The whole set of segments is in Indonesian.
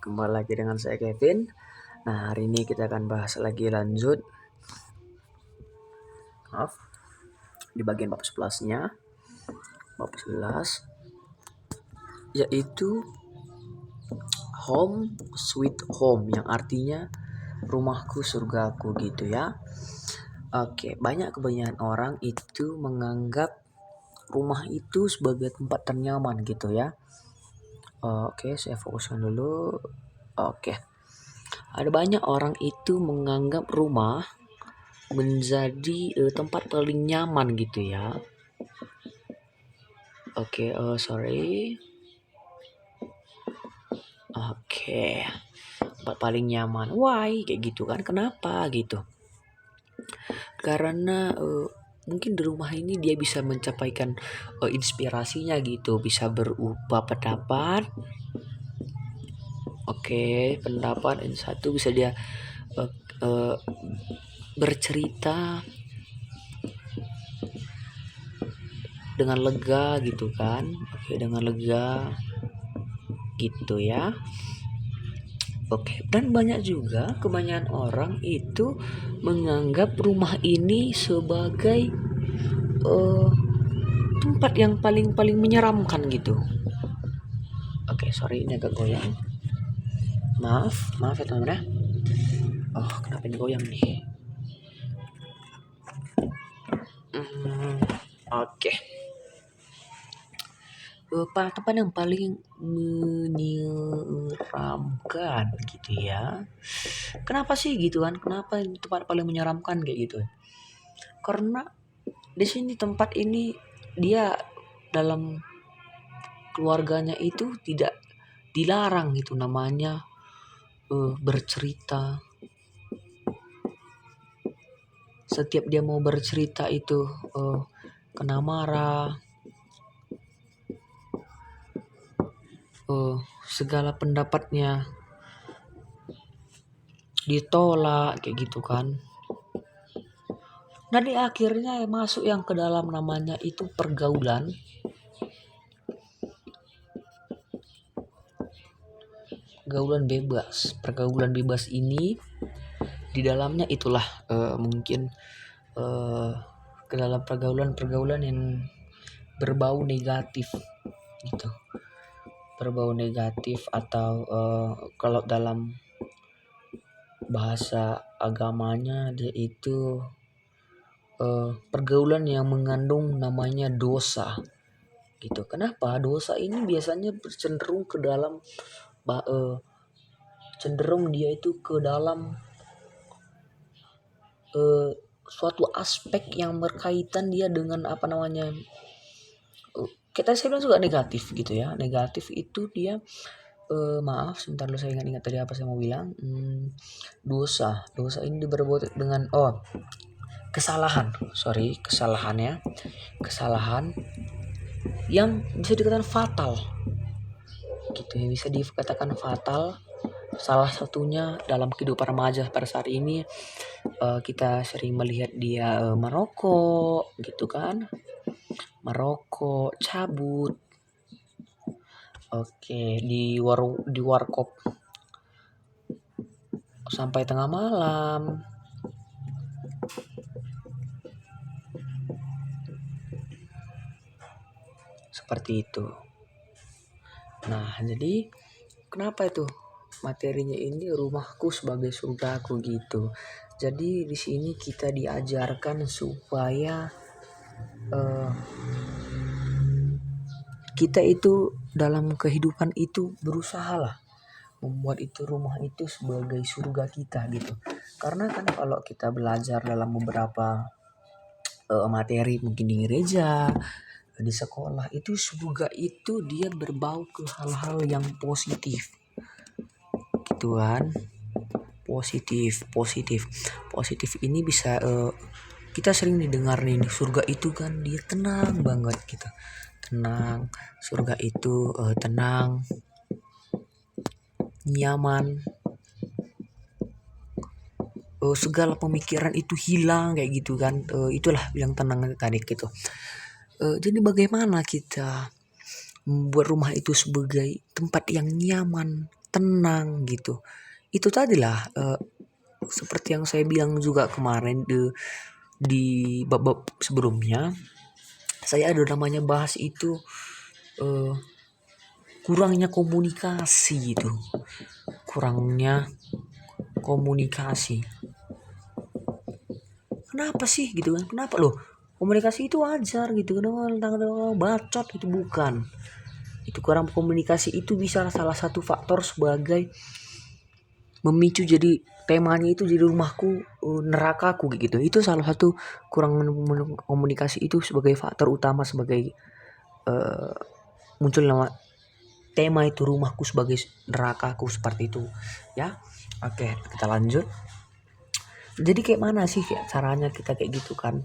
kembali lagi dengan saya Kevin. Nah, hari ini kita akan bahas lagi lanjut. Di bagian bab 11-nya. Bab 11 yaitu home sweet home, yang artinya rumahku surgaku gitu ya. Oke, banyak kebanyakan orang itu menganggap rumah itu sebagai tempat ternyaman gitu ya. Oke, saya fokuskan dulu. Oke. Ada banyak orang itu menganggap rumah menjadi tempat paling nyaman gitu ya. Oke, sorry. Oke, tempat paling nyaman. Why? Kayak gitu kan? Kenapa gitu? Karena mungkin di rumah ini dia bisa mencapaikan inspirasinya gitu, bisa berubah pendapat. Oke, pendapat yang satu bisa dia bercerita dengan lega gitu kan. Oke, dengan lega gitu ya. Oke, dan banyak juga kebanyakan orang itu menganggap rumah ini sebagai tempat yang paling menyeramkan gitu. Oke, sorry ini agak goyang. Maaf ya teman-teman ya. Oh, kenapa ini goyang nih? Oke. Tempat yang paling menyeramkan gitu ya. Kenapa sih gitu kan? Kenapa tempat paling menyeramkan kayak gitu? Karena di sini tempat ini dia dalam keluarganya itu tidak dilarang gitu, namanya bercerita. Setiap dia mau bercerita itu kena marah. Segala pendapatnya ditolak kayak gitu kan. Nanti akhirnya masuk yang ke dalam namanya itu pergaulan. Pergaulan bebas ini di dalamnya itulah mungkin ke dalam pergaulan yang berbau negatif gitu. Berbau negatif atau kalau dalam bahasa agamanya dia itu pergaulan yang mengandung namanya dosa gitu. Kenapa? Dosa ini biasanya cenderung ke dalam cenderung dia itu ke dalam suatu aspek yang berkaitan dia dengan apa namanya, kita bilang juga negatif gitu ya. Negatif itu dia maaf sebentar dulu, saya ingat tadi apa saya mau bilang. Dosa ini berbuat dengan kesalahan yang bisa dikatakan fatal gitu ya, bisa dikatakan fatal. Salah satunya dalam kehidupan remaja pada saat ini, kita sering melihat dia merokok gitu kan, merokok, cabut. Oke, di warkop sampai tengah malam. Seperti itu. Nah, jadi kenapa itu materinya ini rumahku sebagai surgaku gitu. Jadi di sini kita diajarkan supaya kita itu dalam kehidupan itu berusaha lah membuat itu rumah itu sebagai surga kita gitu. Karena kan kalau kita belajar dalam beberapa materi mungkin di gereja, di sekolah, itu surga itu dia berbau ke hal-hal yang positif gitu kan. Positif ini bisa kita sering didengar nih, surga itu kan dia tenang banget gitu. Tenang, surga itu tenang, nyaman, segala pemikiran itu hilang kayak gitu kan. Itulah yang tenang tadi gitu. Jadi bagaimana kita membuat rumah itu sebagai tempat yang nyaman, tenang gitu. Itu tadilah seperti yang saya bilang juga kemarin di bab-bab sebelumnya, saya ada namanya bahas itu kurangnya komunikasi gitu. Kurangnya komunikasi. Kenapa sih gitu kan? Kenapa loh? Komunikasi itu wajar gitu. Kenapa bacot itu bukan. Itu kurang komunikasi itu bisa salah satu faktor sebagai memicu jadi temanya itu jadi rumahku nerakaku gitu. Itu salah satu kurang komunikasi itu sebagai faktor utama sebagai muncul nama tema itu rumahku sebagai nerakaku seperti itu ya. Oke, kita lanjut. Jadi kayak mana sih kayak caranya kita kayak gitu kan,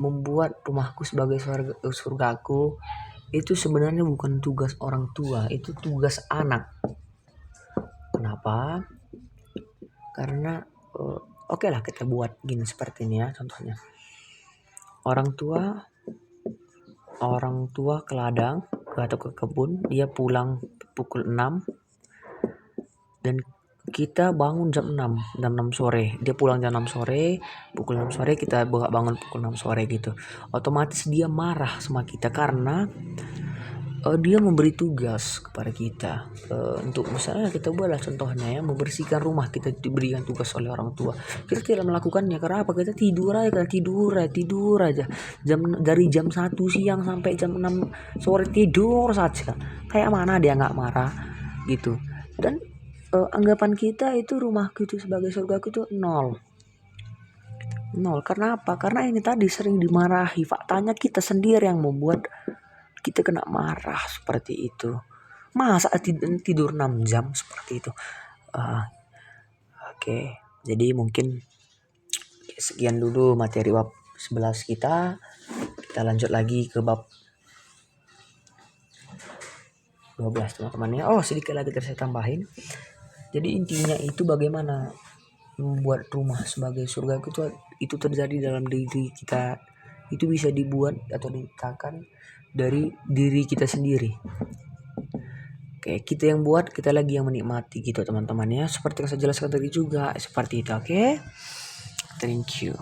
membuat rumahku sebagai surgaku. Itu sebenarnya bukan tugas orang tua, itu tugas anak. Kenapa? Karena oke lah kita buat gini seperti ini ya contohnya. Orang tua ke ladang atau ke kebun, dia pulang pukul 6 dan kita bangun jam 6 sore. Dia pulang jam 6 sore, pukul 6 sore kita bangun pukul 6 sore gitu. Otomatis dia marah sama kita karena dia memberi tugas kepada kita untuk misalnya kita buatlah contohnya ya, membersihkan rumah. Kita diberikan tugas oleh orang tua, kita tidak melakukannya karena apa? Kita tidur aja dari jam 1 siang sampai jam 6 sore tidur saja. Kayak mana dia nggak marah gitu. Dan anggapan kita itu rumahku itu sebagai surgaku itu nol. Karena apa? Karena ini tadi sering dimarahi. Faktanya kita sendiri yang membuat kita kena marah seperti itu. Masa tidur 6 jam seperti itu. Oke. Jadi mungkin sekian dulu materi bab 11 kita. Kita lanjut lagi ke bab 12 teman-teman ya. Oh, sedikit lagi saya tambahin. Jadi intinya itu bagaimana membuat rumah sebagai surga itu terjadi dalam diri kita. Itu bisa dibuat atau diciptakan dari diri kita sendiri. Oke, kita yang buat, kita lagi yang menikmati gitu teman-teman ya. Seperti yang saya jelaskan tadi juga seperti itu. Oke. Thank you.